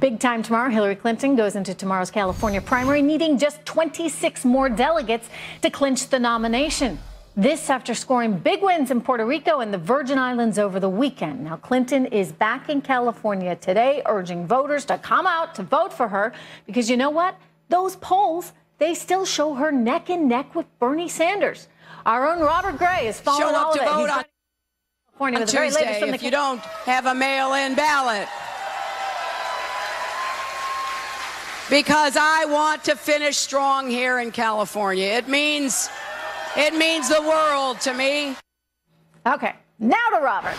Big time tomorrow. Hillary Clinton goes into tomorrow's California primary, needing just 26 more delegates to clinch the nomination. This after scoring big wins in Puerto Rico and the Virgin Islands over the weekend. Now, Clinton is back in California today, urging voters to come out to vote for her because you know what? Those polls, they still show her neck and neck with Bernie Sanders. Our own Robert Gray is following all of it. Show up to vote on Tuesday if you don't have a mail-in ballot. Because I want to finish strong here in California. It means the world to me. Okay, now to Robert.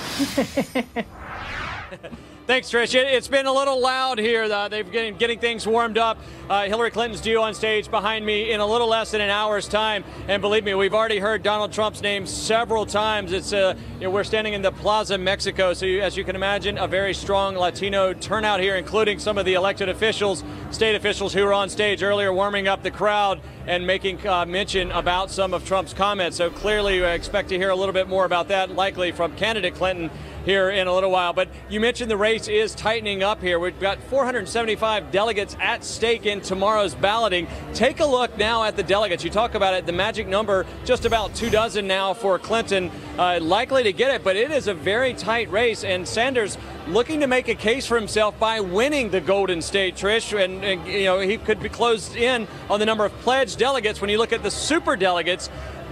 Thanks, Trish. It's been a little loud here. They've been getting things warmed up. Hillary Clinton's due on stage behind me in a little less than an hour's time. And believe me, we've already heard Donald Trump's name several times. It's we're standing in the Plaza Mexico, so as you can imagine, a very strong Latino turnout here, including some of the elected officials, state officials who were on stage earlier warming up the crowd and making mention about some of Trump's comments. So clearly, we expect to hear a little bit more about that, likely from candidate Clinton here in a little while. But you mentioned the race is tightening up here. We've got 475 delegates at stake in tomorrow's balloting. Take a look now at the delegates. You talk about it, the magic number, just about 24 now for Clinton, likely to get it, but it is a very tight race, and Sanders looking to make a case for himself by winning the Golden State, Trish, and you know, he could be closed in on the number of pledged delegates. When you look at the super delegates,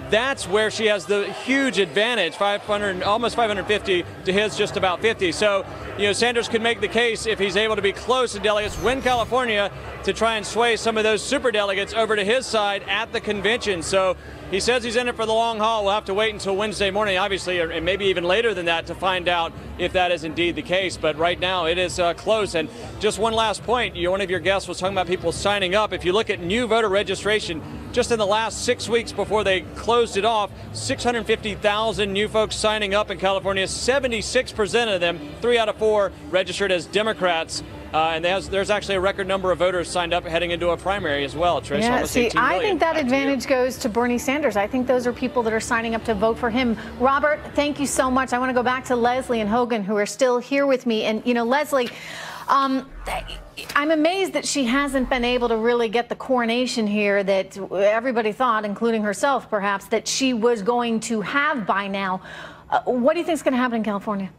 that's where she has the huge advantage, 500, almost 550 to his just about 50. So, you know, Sanders could make the case if he's able to be close to delegates, win California, to try and sway some of those super delegates over to his side at the convention. So he says he's in it for the long haul. We'll have to wait until Wednesday morning, obviously, or maybe even later than that, to find out if that is indeed the case. But right now it is close. And just one last point, one of your guests was talking about people signing up. If you look at new voter registration, just in the last 6 weeks before they closed it off, 650,000 new folks signing up in California. 76% of them, 3 out of 4, registered as Democrats. And there's actually a record number of voters signed up heading into a primary as well, Trish. Yeah, see, I think that advantage goes to Bernie Sanders. I think those are people that are signing up to vote for him. Robert, thank you so much. I want to go back to Leslie and Hogan, who are still here with me. And, you know, Leslie, I'm amazed that she hasn't been able to really get the coronation here that everybody thought, including herself perhaps, that she was going to have by now. What do you think is going to happen in California?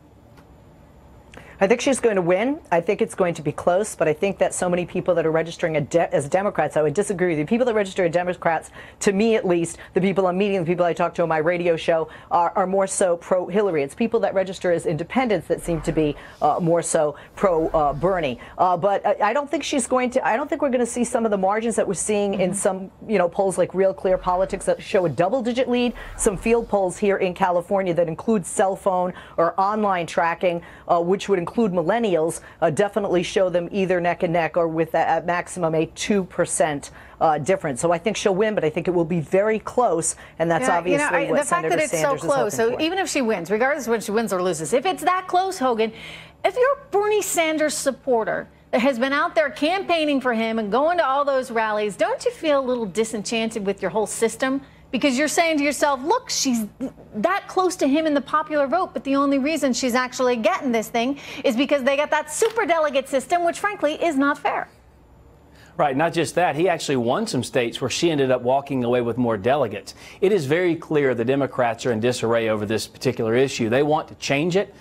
I think she's going to win. I think it's going to be close, but I think that so many people that are registering as Democrats, I would disagree with you. People that register as Democrats, to me at least, the people I'm meeting, the people I talk to on my radio show, are more so pro-Hillary. It's people that register as independents that seem to be more so pro-Bernie. But I don't think she's going to, I don't think we're going to see some of the margins that we're seeing in some, you know, polls like Real Clear Politics that show a double-digit lead. Some field polls here in California that include cell phone or online tracking, which would include millennials, definitely show them either neck and neck or with at maximum a 2% difference. So I think she'll win, but I think it will be very close, and that's obviously what Senator Sanders is hoping for. The fact that it's so close, so even if she wins, regardless of when she wins or loses, if it's that close, Hogan, if you're a Bernie Sanders supporter that has been out there campaigning for him and going to all those rallies, don't you feel a little disenchanted with your whole system? Because you're saying to yourself, look, she's that close to him in the popular vote, but the only reason she's actually getting this thing is because they got that superdelegate system, which frankly is not fair. Right, not just that, he actually won some states where she ended up walking away with more delegates. It is very clear the Democrats are in disarray over this particular issue. They want to change it.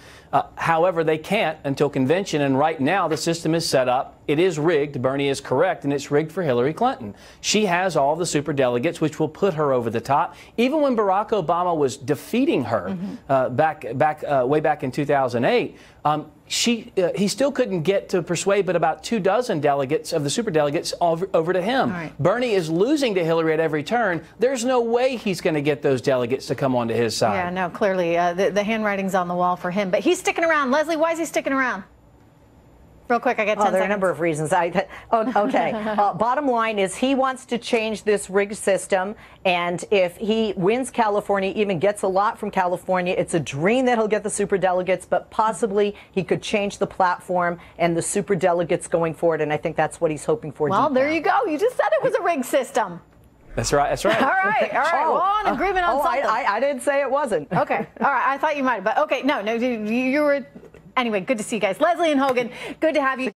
However, they can't until convention, and right now the system is set up. It is rigged. Bernie is correct, and it's rigged for Hillary Clinton. She has all the super delegates, which will put her over the top. Even when Barack Obama was defeating her way back in 2008, he still couldn't get to persuade but about 24 delegates of the super delegates over to him. Right. Bernie is losing to Hillary at every turn. There's no way he's going to get those delegates to come onto his side. Yeah, no, clearly the handwriting's on the wall for him. But he's sticking around. Leslie, why is he sticking around? Real quick, I got 10 seconds. There are a number of reasons. Okay. Bottom line is he wants to change this rigged system, and if he wins California, even gets a lot from California, it's a dream that he'll get the superdelegates, but possibly he could change the platform and the superdelegates going forward, and I think that's what he's hoping for. Well, there you go. You just said it was a rigged system. That's right. That's right. All right. All right. Well, on agreement on something. I didn't say it wasn't. Okay. All right. I thought you might, but okay. No, you were. Anyway, good to see you guys. Leslie and Hogan, good to have you.